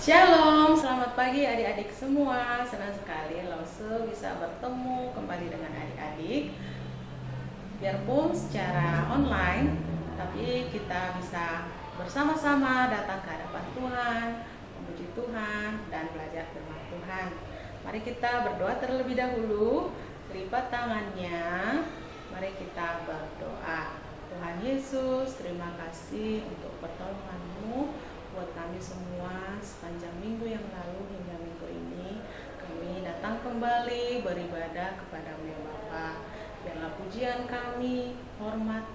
Shalom, selamat pagi adik-adik semua. Senang sekali Lause bisa bertemu kembali dengan adik-adik. Biarpun secara online, tapi kita bisa bersama-sama datang ke hadapan Tuhan, memuji Tuhan, dan belajar firman Tuhan. Mari kita berdoa terlebih dahulu. Lipat tangannya. Mari kita berdoa. Tuhan Yesus, terima kasih untuk pertolongan-Mu buat kami semua sepanjang minggu yang lalu hingga minggu ini. Kami datang kembali beribadah kepada-Mu ya Bapa. Biarlah pujian kami, hormat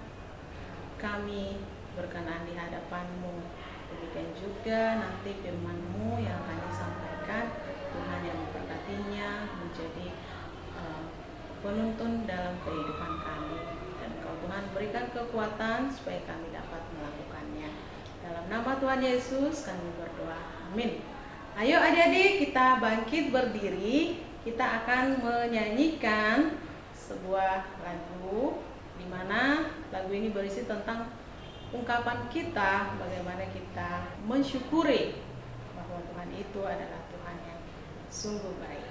kami berkenan di hadapan-Mu. Demikian juga nanti firman-Mu yang akan disampaikan, Tuhan yang memberkatinya menjadi penuntun dalam kehidupan kami. Dan Engkau Tuhan berikan kekuatan supaya kami dapat melakukannya. Dalam nama Tuhan Yesus kami berdoa. Amin. Ayo adik-adik kita bangkit berdiri. Kita akan menyanyikan sebuah lagu di mana lagu ini berisi tentang ungkapan kita bagaimana kita mensyukuri bahwa Tuhan itu adalah Tuhan yang sungguh baik.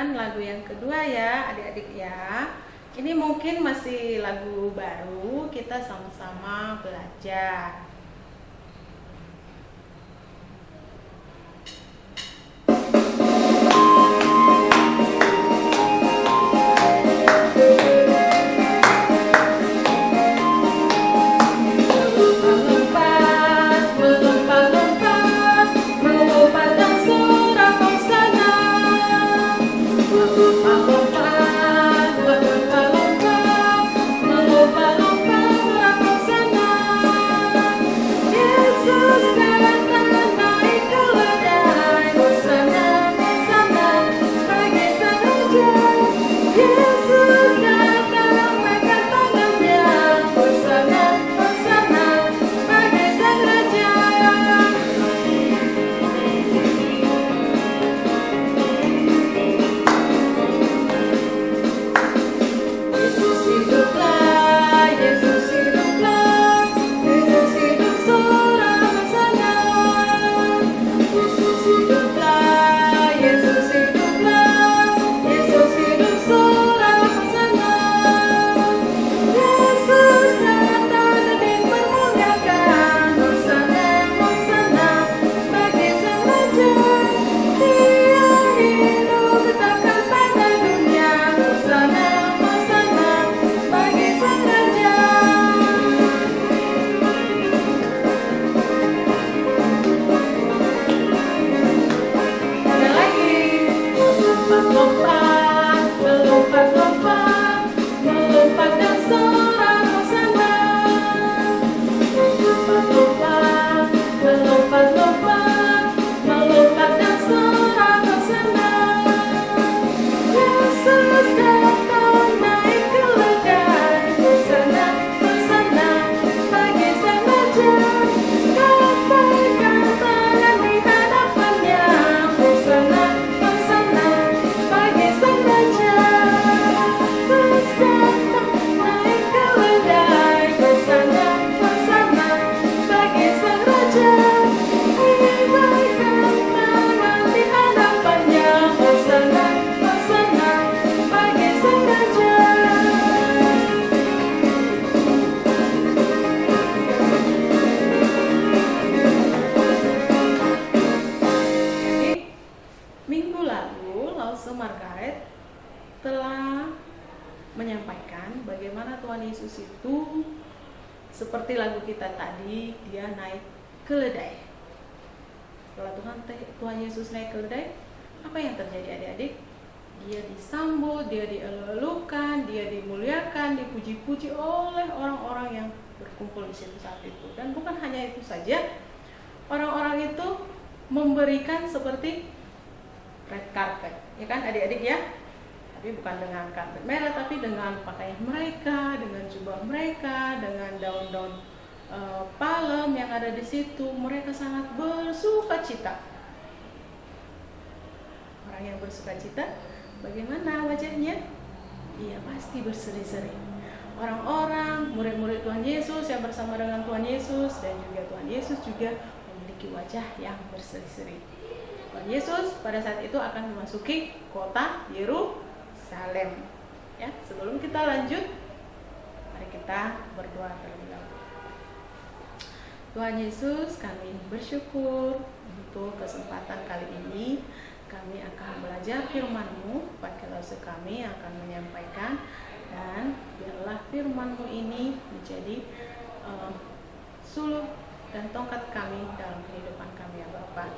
Lagu yang kedua ya adik-adik ya. Ini mungkin masih lagu baru, kita sama-sama belajar. Lambaikan tangan di hadapannya, Hosana, Hosana, bagi Sang Raja. Terus datang naik keledai, Hosana, Hosana, bagi Sang Raja. Lambaikan tangan di hadapannya, Hosana, Hosana, bagi Sang Raja. Minggu lalu, Lause Margaret telah menyampaikan bagaimana Tuhan Yesus itu seperti lagu kita tadi, dia naik keledai. Setelah Tuhan Yesus naik keledai, apa yang terjadi adik-adik? Dia disambut, dia dielulukan, dia dimuliakan, dipuji-puji oleh orang-orang yang berkumpul di situ saat itu. Dan bukan hanya itu saja, orang-orang itu memberikan seperti red carpet, ya kan adik-adik ya? Tapi bukan dengan karpet merah, tapi dengan pakaian mereka, dengan jubah mereka, dengan daun-daun palem yang ada di situ. Mereka sangat bersukacita. Orang yang bersukacita, bagaimana wajahnya? Iya, pasti berseri-seri. Orang-orang, murid-murid Tuhan Yesus yang bersama dengan Tuhan Yesus, dan juga Tuhan Yesus juga memiliki wajah yang berseri-seri. Tuhan Yesus pada saat itu akan memasuki kota Yerusalem. Ya, sebelum kita lanjut, mari kita berdoa terlebih dahulu. Tuhan Yesus, kami bersyukur untuk kesempatan kali ini. Kami akan belajar firman-Mu, Pak Lause kami akan menyampaikan, dan biarlah firman-Mu ini menjadi suluh dan tongkat kami dalam kehidupan kami ya Bapa.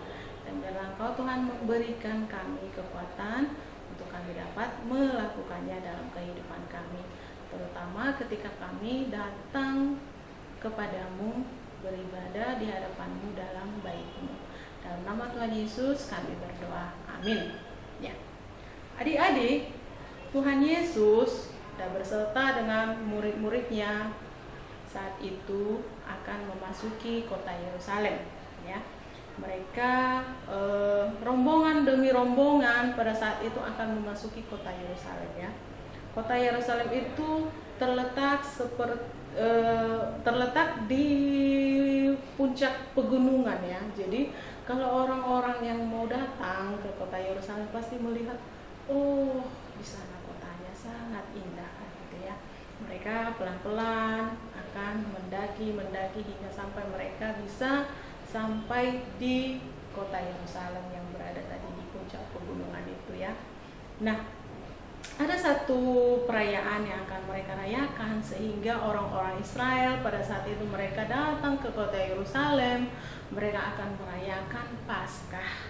Dan biarlah Engkau Tuhan memberikan kami kekuatan untuk kami dapat melakukannya dalam kehidupan kami, terutama ketika kami datang kepadamu, beribadah di hadapan-Mu dalam bait-Mu. Dalam nama Tuhan Yesus kami berdoa, amin. Ya, adik-adik, Tuhan Yesus dan berserta dengan murid-muridnya saat itu akan memasuki kota Yerusalem. Ya, mereka rombongan demi rombongan pada saat itu akan memasuki kota Yerusalem. Ya, kota Yerusalem itu terletak di puncak pegunungan ya. Jadi kalau orang-orang yang mau datang ke kota Yerusalem pasti melihat, oh di sana kotanya sangat indah gitu ya. Mereka pelan-pelan akan mendaki hingga sampai mereka bisa sampai di kota Yerusalem yang berada tadi di puncak pegunungan itu ya. Nah, ada satu perayaan yang akan mereka rayakan sehingga orang-orang Israel pada saat itu mereka datang ke kota Yerusalem, mereka akan merayakan Paskah.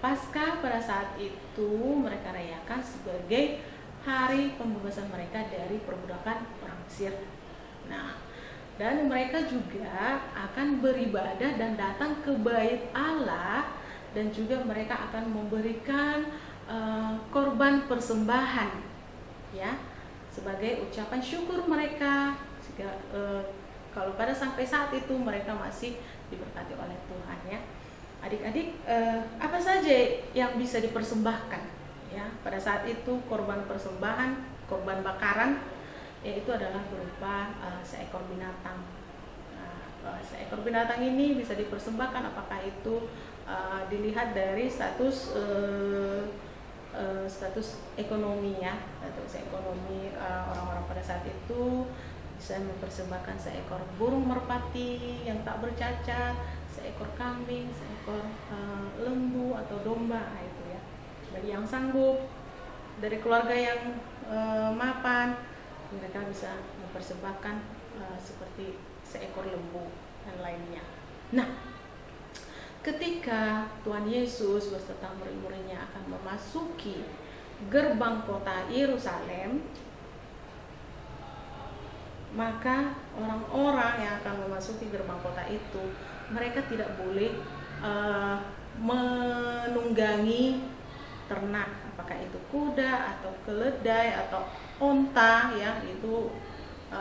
Paskah pada saat itu mereka rayakan sebagai hari pembebasan mereka dari perbudakan orang Mesir. Nah, dan mereka juga akan beribadah dan datang ke bait Allah, dan juga mereka akan memberikan korban persembahan ya, sebagai ucapan syukur mereka kalau pada sampai saat itu mereka masih diberkati oleh Tuhan ya. Adik-adik, apa saja yang bisa dipersembahkan ya pada saat itu? Korban persembahan, korban bakaran, yaitu adalah berupa seekor binatang. Seekor binatang ini bisa dipersembahkan, apakah itu dilihat dari status ekonomi ya, status ekonomi orang-orang pada saat itu bisa mempersembahkan seekor burung merpati yang tak bercacat, seekor kambing, seekor lembu atau domba itu ya. Bagi yang sanggup dari keluarga yang mapan, mereka bisa mempersembahkan seperti seekor lembu dan lainnya. Nah, ketika Tuhan Yesus beserta murid-muridnya akan memasuki gerbang kota Yerusalem, maka orang-orang yang akan memasuki gerbang kota itu, mereka tidak boleh menunggangi ternak, apakah itu kuda atau keledai atau onta ya, itu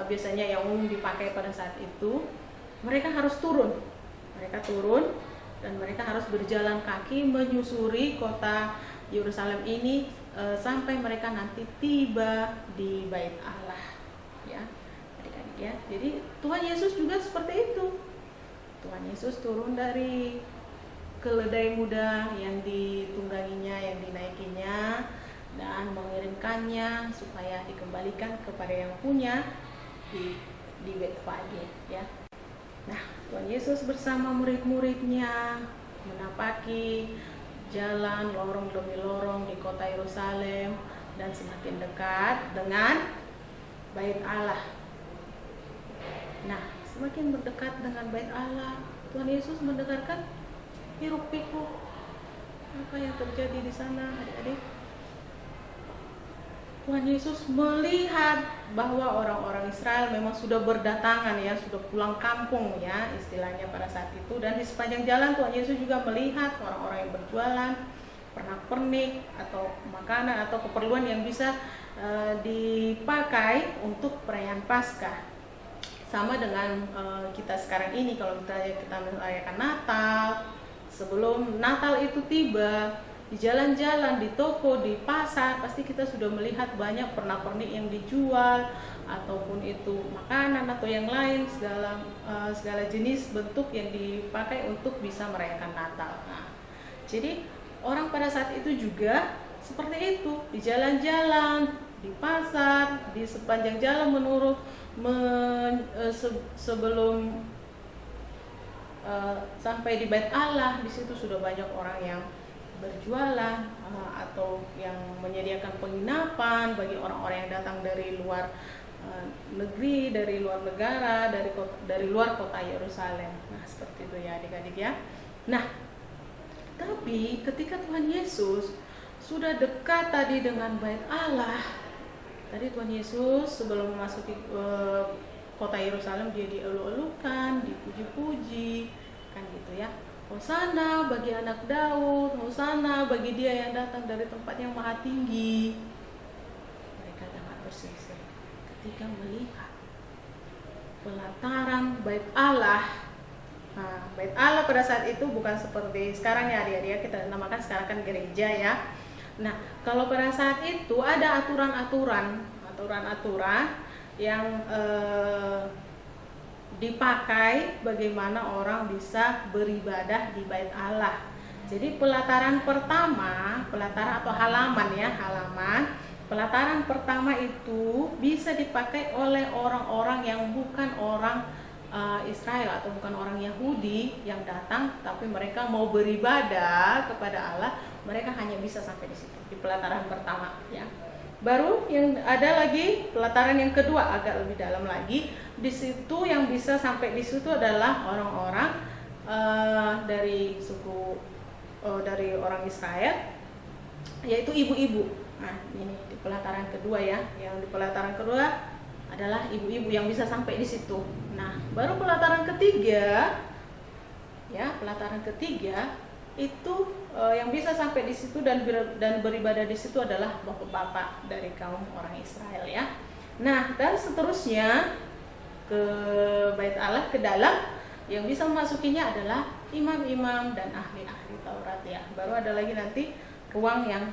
biasanya yang umum dipakai pada saat itu. mereka harus turun. Mereka turun dan mereka harus berjalan kaki menyusuri kota Yerusalem ini sampai mereka nanti tiba di Bait Allah, ya, adik-adik ya. Jadi Tuhan Yesus juga seperti itu. Tuhan Yesus turun dari keledai muda yang ditungganginya, yang dinaikinya, dan mengirimkannya supaya dikembalikan kepada yang punya di Betfage, ya. Nah, Tuhan Yesus bersama murid-muridnya menapaki jalan lorong demi lorong di kota Yerusalem dan semakin dekat dengan Bait Allah. Nah, semakin mendekat dengan Bait Allah, Tuhan Yesus mendengarkan hiruk pikuk apa yang terjadi di sana, adik-adik. Tuhan Yesus melihat bahwa orang-orang Israel memang sudah berdatangan, ya, sudah pulang kampung, ya, istilahnya pada saat itu. Dan di sepanjang jalan Tuhan Yesus juga melihat orang-orang yang berjualan pernak-pernik atau makanan atau keperluan yang bisa dipakai untuk perayaan Paskah. Sama dengan kita sekarang ini, kalau kita merayakan Natal, sebelum Natal itu tiba, di jalan-jalan, di toko, di pasar, pasti kita sudah melihat banyak pernak-pernik yang dijual, ataupun itu makanan atau yang lain, segala jenis bentuk yang dipakai untuk bisa merayakan Natal. Nah, jadi orang pada saat itu juga seperti itu, di jalan-jalan, di pasar, di sepanjang jalan sebelum sampai di Bait Allah, di situ sudah banyak orang yang berjualan atau yang menyediakan penginapan bagi orang-orang yang datang dari luar negeri, dari luar negara, dari luar kota Yerusalem. Nah, seperti itu ya adik-adik ya. Nah, tapi ketika Tuhan Yesus sudah dekat tadi dengan Bait Allah, tadi Tuhan Yesus sebelum memasuki kota Yerusalem dia dielu-elukan, dipuji-puji, kan gitu ya. Hosana bagi anak Daud, hosana bagi dia yang datang dari tempat yang maha tinggi. Mereka sangat berselisih ketika melihat pelataran Bait Allah. Nah, Bait Allah pada saat itu bukan seperti sekarang ya adik-adik, kita namakan sekarang kan gereja ya. Nah, kalau pada saat itu ada aturan-aturan yang dipakai bagaimana orang bisa beribadah di Bait Allah. Jadi pelataran pertama, pelataran atau halaman ya, pelataran pertama itu bisa dipakai oleh orang-orang yang bukan orang Israel atau bukan orang Yahudi yang datang, tapi mereka mau beribadah kepada Allah, mereka hanya bisa sampai di situ, di pelataran pertama ya. Baru yang ada lagi pelataran yang kedua agak lebih dalam lagi. Di situ yang bisa sampai di situ adalah orang-orang dari suku dari orang Israel, yaitu ibu-ibu. Nah, ini di pelataran kedua ya. Yang di pelataran kedua adalah ibu-ibu yang bisa sampai di situ. Nah, baru pelataran ketiga ya, pelataran ketiga itu yang bisa sampai di situ dan beribadah di situ adalah bapak-bapak dari kaum orang Israel ya. Nah, dan seterusnya ke Bait Allah ke dalam yang bisa memasukinya adalah imam-imam dan ahli-ahli Taurat ya. Baru ada lagi nanti ruang yang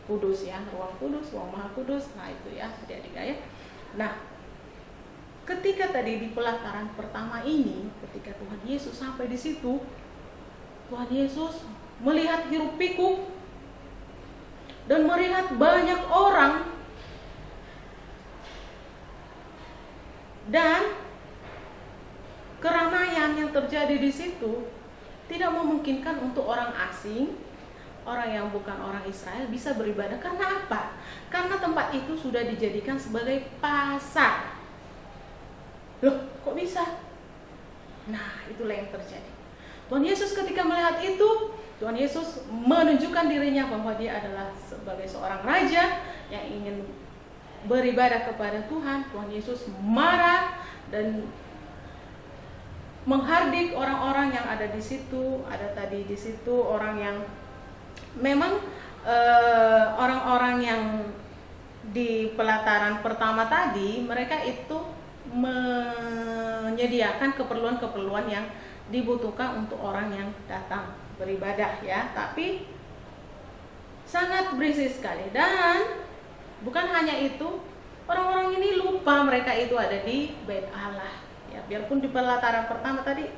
kudus ya, ruang kudus, ruang maha kudus. Nah, itu ya adik-adik ya. Nah, ketika tadi di pelataran pertama ini, ketika Tuhan Yesus sampai di situ, Tuhan Yesus melihat hiruk pikuk dan melihat banyak orang, dan keramaian yang terjadi di situ tidak memungkinkan untuk orang asing, orang yang bukan orang Israel bisa beribadah. Karena apa? Karena tempat itu sudah dijadikan sebagai pasar. Loh, kok bisa? Nah, itulah yang terjadi. Tuhan Yesus ketika melihat itu, Tuhan Yesus menunjukkan dirinya bahwa dia adalah sebagai seorang raja yang ingin beribadah kepada Tuhan. Tuhan Yesus marah dan menghardik orang-orang yang ada di situ. Ada tadi di situ orang yang memang orang-orang yang di pelataran pertama tadi, mereka itu menyediakan keperluan-keperluan yang dibutuhkan untuk orang yang datang beribadah ya, tapi sangat berisi sekali. Dan bukan hanya itu, orang-orang ini lupa mereka itu ada di Bait Allah ya. Biarpun di pelataran pertama tadi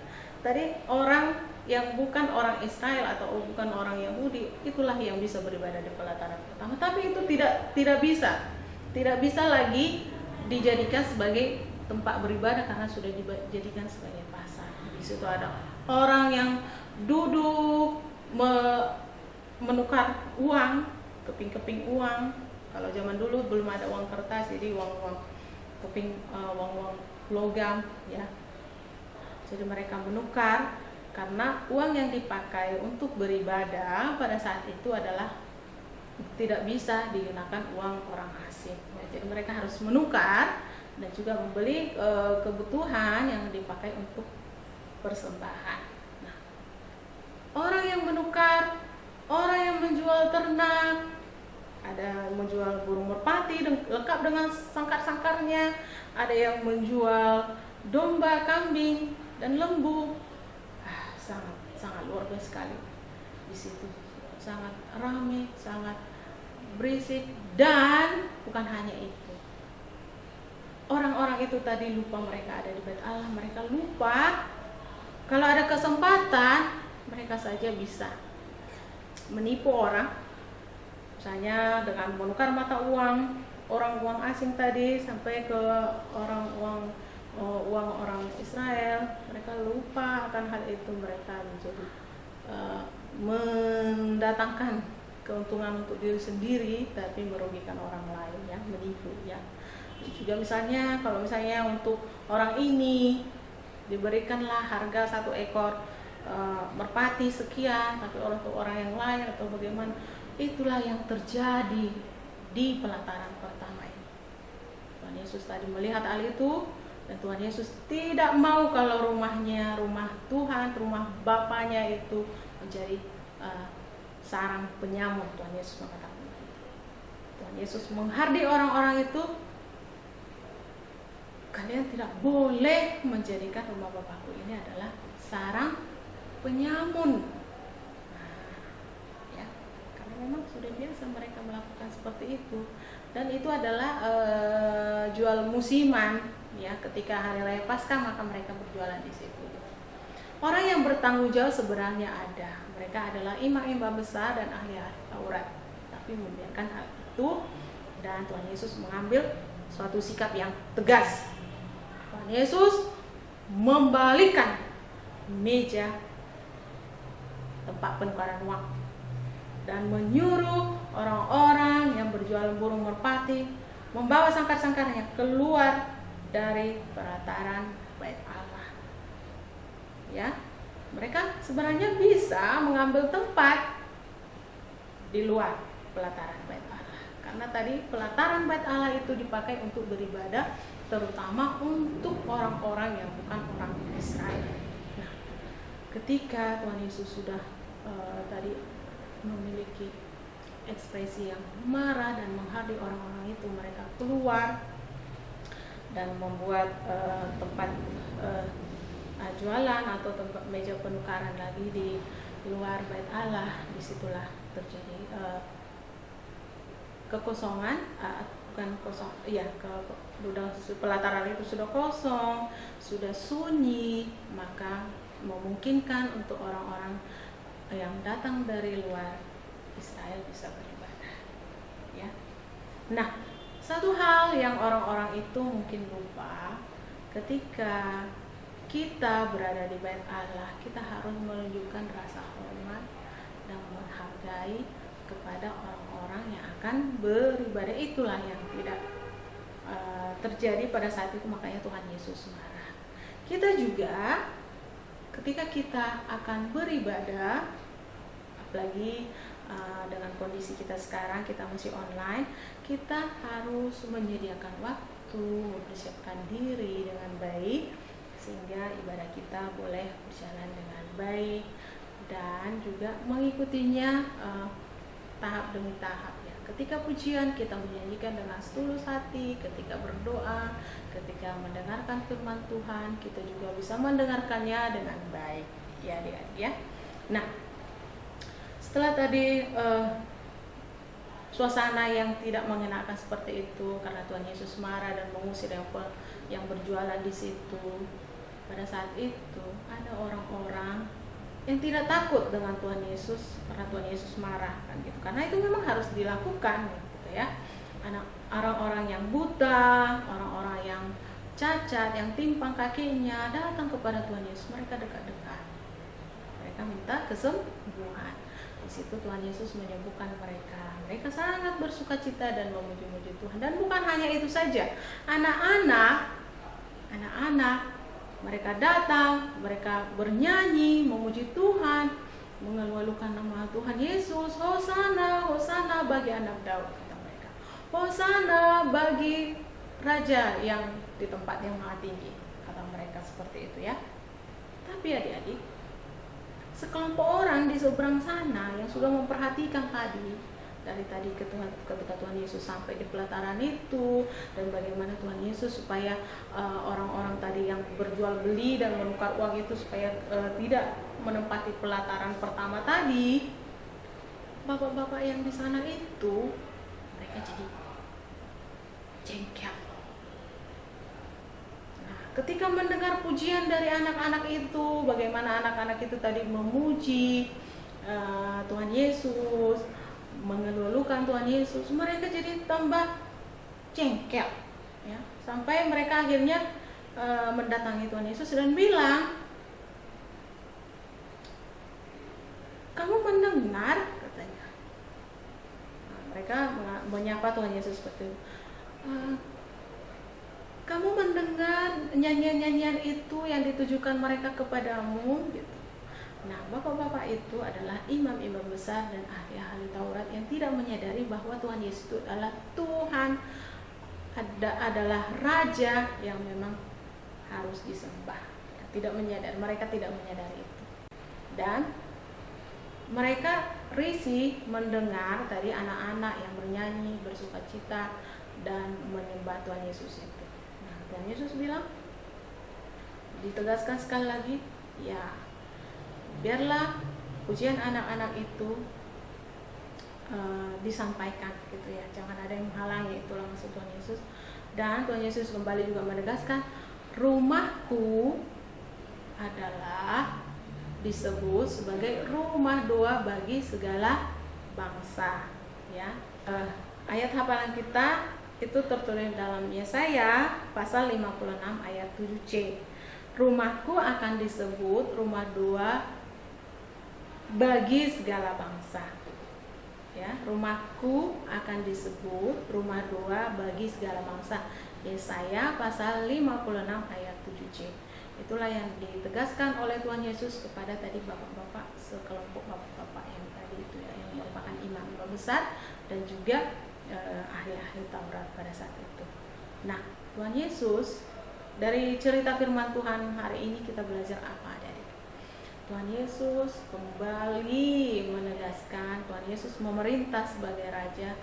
orang yang bukan orang Israel atau bukan orang Yahudi itulah yang bisa beribadah di pelataran pertama, tapi itu tidak bisa lagi dijadikan sebagai tempat beribadah karena sudah dijadikan sebagai pasar. Di situ ada orang yang duduk menukar uang, keping-keping uang. Kalau zaman dulu belum ada uang kertas, jadi uang keping, uang logam ya. Jadi mereka menukar karena uang yang dipakai untuk beribadah pada saat itu adalah tidak bisa digunakan uang orang asing ya. Jadi mereka harus menukar dan juga membeli kebutuhan yang dipakai untuk persembahan. Nah, orang yang menukar, orang yang menjual ternak, ada yang menjual burung merpati lengkap dengan sangkar-sangkarnya, ada yang menjual domba, kambing, dan lembu. Sangat luar biasa sekali di situ, sangat ramai, sangat berisik. Dan bukan hanya itu, orang-orang itu tadi lupa mereka ada di Bait Allah. Mereka lupa kalau ada kesempatan mereka saja bisa menipu orang, misalnya dengan menukar mata uang uang asing tadi sampai ke uang orang Israel. Mereka lupa akan hal itu, mereka menjadi mendatangkan keuntungan untuk diri sendiri tapi merugikan orang lain ya, menipu ya. Juga misalnya kalau misalnya untuk orang ini diberikanlah harga 1 ekor merpati sekian, tapi untuk orang yang lain atau bagaimana, itulah yang terjadi di pelataran pertama ini. Tuhan Yesus tadi melihat hal itu, dan Tuhan Yesus tidak mau kalau rumahnya, rumah Tuhan, rumah Bapaknya itu menjadi sarang penyamun. Tuhan Yesus mengatakan begitu. Tuhan Yesus menghardik orang-orang itu, kalian tidak boleh menjadikan rumah Bapakku ini adalah sarang penyamun. Ya, karena memang sudah biasa mereka melakukan seperti itu, dan itu adalah jual musiman ya. Ketika hari raya Paskah maka mereka berjualan di situ. Orang yang bertanggung jawab sebenarnya ada, mereka adalah imam-imam besar dan ahli-ahli Taurat, tapi membiarkan hal itu, dan Tuhan Yesus mengambil suatu sikap yang tegas. Tuhan Yesus membalikkan meja tempat penukaran uang dan menyuruh orang-orang yang berjualan burung merpati membawa sangkar-sangkarnya keluar dari pelataran Bait Allah. Ya, mereka sebenarnya bisa mengambil tempat di luar pelataran Bait Allah, karena tadi pelataran Bait Allah itu dipakai untuk beribadah, terutama untuk orang-orang yang bukan orang Israel. Nah, ketika Tuhan Yesus sudah tadi memiliki ekspresi yang marah dan menghardik orang-orang itu, mereka keluar dan membuat tempat jualan atau tempat meja penukaran lagi di luar Bait Allah. Disitulah terjadi kekosongan, bukan kosong, iya, pelataran itu sudah kosong, sudah sunyi, maka memungkinkan untuk orang-orang yang datang dari luar Israel bisa beribadah. Ya. Nah, satu hal yang orang-orang itu mungkin lupa, ketika kita berada di Bait Allah, kita harus menunjukkan rasa hormat dan menghargai kepada orang-orang yang akan beribadah. Itulah yang tidak terjadi pada saat itu, makanya Tuhan Yesus marah. Kita juga ketika kita akan beribadah, apalagi dengan kondisi kita sekarang, kita masih online, kita harus menyediakan waktu, mempersiapkan diri dengan baik sehingga ibadah kita boleh berjalan dengan baik, dan juga mengikutinya tahap demi tahap ya. Ketika pujian kita menyanyikan dengan setulus hati, ketika berdoa, ketika mendengarkan firman Tuhan, kita juga bisa mendengarkannya dengan baik ya adik-adik ya. Nah, setelah tadi suasana yang tidak mengenakan seperti itu karena Tuhan Yesus marah dan mengusir yang berjualan di situ. Pada saat itu ada orang-orang yang tidak takut dengan Tuhan Yesus karena Tuhan Yesus marah kan gitu. Karena itu memang harus dilakukan gitu ya. Orang-orang yang buta, orang-orang yang cacat, yang timpang kakinya datang kepada Tuhan Yesus, mereka dekat-dekat. Mereka minta kesembuhan. Di situ Tuhan Yesus menyembuhkan mereka. Mereka sangat bersukacita dan memuji-muji Tuhan. Dan bukan hanya itu saja. Anak-anak mereka datang, mereka bernyanyi, memuji Tuhan, mengeluarkan nama Tuhan Yesus. Hosana, hosana bagi anak Daud, kata mereka. Hosana bagi raja yang di tempat yang maha tinggi, kata mereka seperti itu ya. Tapi adik-adik, sekelompok orang di seberang sana yang sudah memperhatikan dari tadi ketika Tuhan Yesus sampai di pelataran itu, dan bagaimana Tuhan Yesus supaya orang-orang tadi yang berjual beli dan menukar uang itu supaya tidak menempati pelataran pertama tadi, bapak-bapak yang di sana itu mereka jadi jengkel. Nah, ketika mendengar pujian dari anak-anak itu, bagaimana anak-anak itu tadi memuji Tuhan Yesus, mengeluhkan Tuhan Yesus, mereka jadi tambah jengkel ya, sampai mereka akhirnya mendatangi Tuhan Yesus dan bilang, kamu mendengar, katanya. Nah, mereka menyapa Tuhan Yesus seperti itu. Kamu mendengar nyanyian-nyanyian itu yang ditujukan mereka kepadamu gitu. Nah, bapak-bapak itu adalah imam-imam besar dan ahli-ahli Taurat yang tidak menyadari bahwa Tuhan Yesus itu adalah Tuhan, adalah Raja yang memang harus disembah. Mereka tidak menyadari itu. Dan mereka risih mendengar tadi anak-anak yang bernyanyi, bersukacita dan menyembah Tuhan Yesus itu. Nah, Tuhan Yesus bilang, ditegaskan sekali lagi, ya, biarlah pujian anak-anak itu disampaikan gitu ya, jangan ada yang menghalangi. Itulah maksud Tuhan Yesus. Dan Tuhan Yesus kembali juga menegaskan, rumahku adalah disebut sebagai rumah doa bagi segala bangsa ya. Ayat hafalan kita itu tertulis dalam Yesaya pasal 56 ayat 7c. Rumahku akan disebut rumah doa bagi segala bangsa ya. Rumahku akan disebut rumah doa bagi segala bangsa. Yesaya pasal 56 ayat 7c. Itulah yang ditegaskan oleh Tuhan Yesus kepada tadi bapak-bapak, sekelompok bapak-bapak yang tadi itu ya, yang merupakan imam besar dan juga ahli-ahli Taurat pada saat itu. Nah, Tuhan Yesus, dari cerita firman Tuhan hari ini kita belajar apa? Tuhan Yesus kembali menegaskan, Tuhan Yesus memerintah sebagai Raja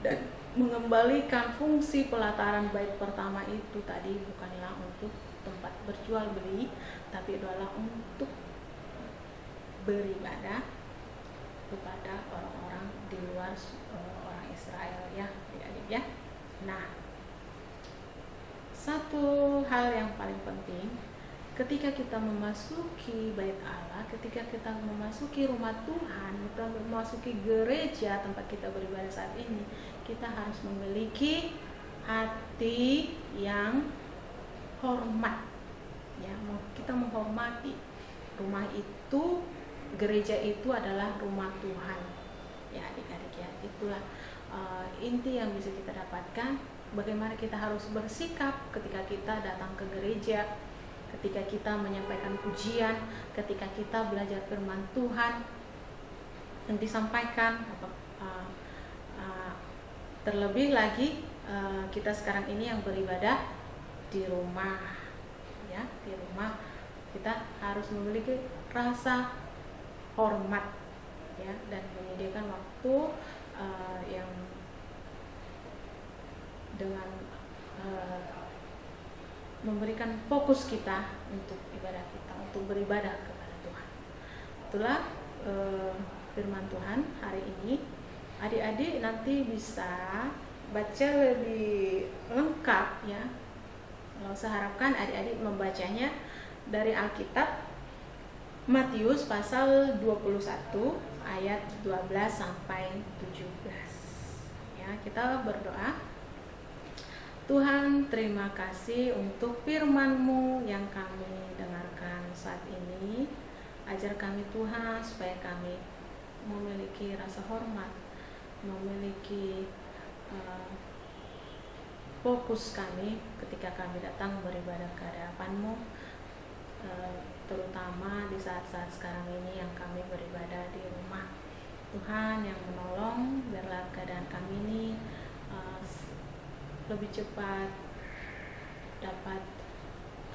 dan mengembalikan fungsi pelataran bait pertama itu tadi bukanlah untuk tempat berjual beli, tapi adalah untuk beribadah kepada orang-orang di luar orang Israel ya, adik-adik ya. Nah, satu hal yang paling penting, ketika kita memasuki bait Allah, ketika kita memasuki rumah Tuhan, kita memasuki gereja tempat kita beribadah saat ini, kita harus memiliki hati yang hormat ya. Kita menghormati rumah itu, gereja itu adalah rumah Tuhan ya adik-adik ya. Itulah inti yang bisa kita dapatkan, bagaimana kita harus bersikap ketika kita datang ke gereja, ketika kita menyampaikan pujian, ketika kita belajar firman Tuhan yang disampaikan, terlebih lagi kita sekarang ini yang beribadah di rumah ya, di rumah kita harus memiliki rasa hormat ya, dan menyediakan waktu yang dengan memberikan fokus kita untuk ibadah kita, untuk beribadah kepada Tuhan. Itulah firman Tuhan hari ini. Adik-adik nanti bisa baca lebih lengkap ya. Saya harapkan adik-adik membacanya dari Alkitab Matius pasal 21 ayat 12 sampai 17. Ya, kita berdoa. Tuhan, terima kasih untuk firman-Mu yang kami dengarkan saat ini. Ajar kami Tuhan supaya kami memiliki rasa hormat, memiliki fokus kami ketika kami datang beribadah ke hadapan-Mu, terutama di saat-saat sekarang ini yang kami beribadah di rumah. Tuhan yang menolong biarlah keadaan kami ini lebih cepat dapat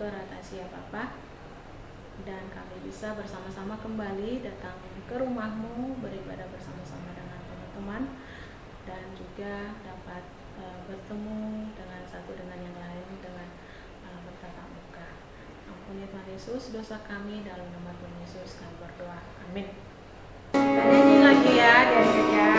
teratasi ya Bapa, dan kami bisa bersama-sama kembali datang ke rumah-Mu beribadah bersama-sama dengan teman-teman, dan juga dapat bertemu dengan satu dengan yang lain dengan bertatap muka. Ampuni Tuhan Yesus dosa kami, dalam nama Tuhan Yesus kami berdoa, amin. Kita nyanyi lagi ya adik-adik ya.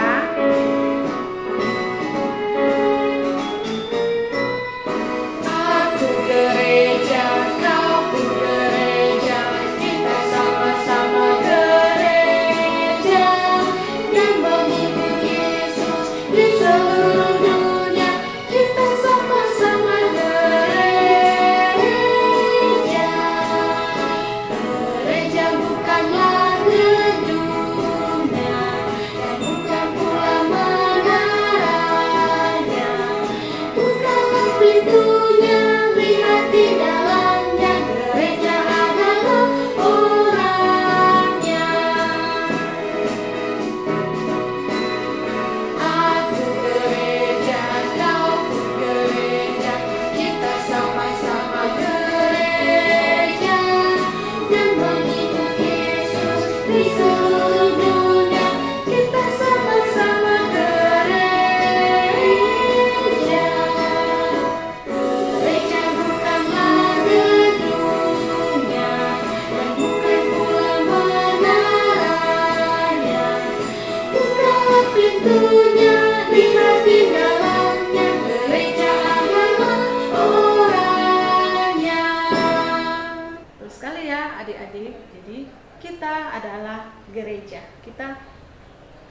Adik-adik, jadi kita adalah gereja, kita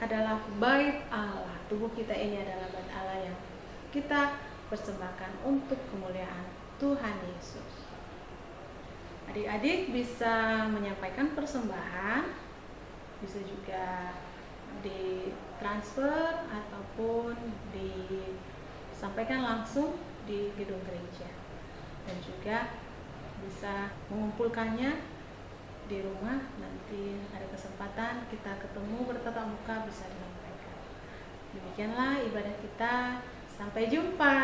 adalah bait Allah. Tubuh kita ini adalah bait Allah yang kita persembahkan untuk kemuliaan Tuhan Yesus. Adik-adik bisa menyampaikan persembahan, bisa juga ditransfer ataupun disampaikan langsung di gedung gereja, dan juga bisa mengumpulkannya di rumah. Nanti ada kesempatan kita ketemu bertatap muka, bisa disampaikan. Demikianlah ibadah kita, sampai jumpa.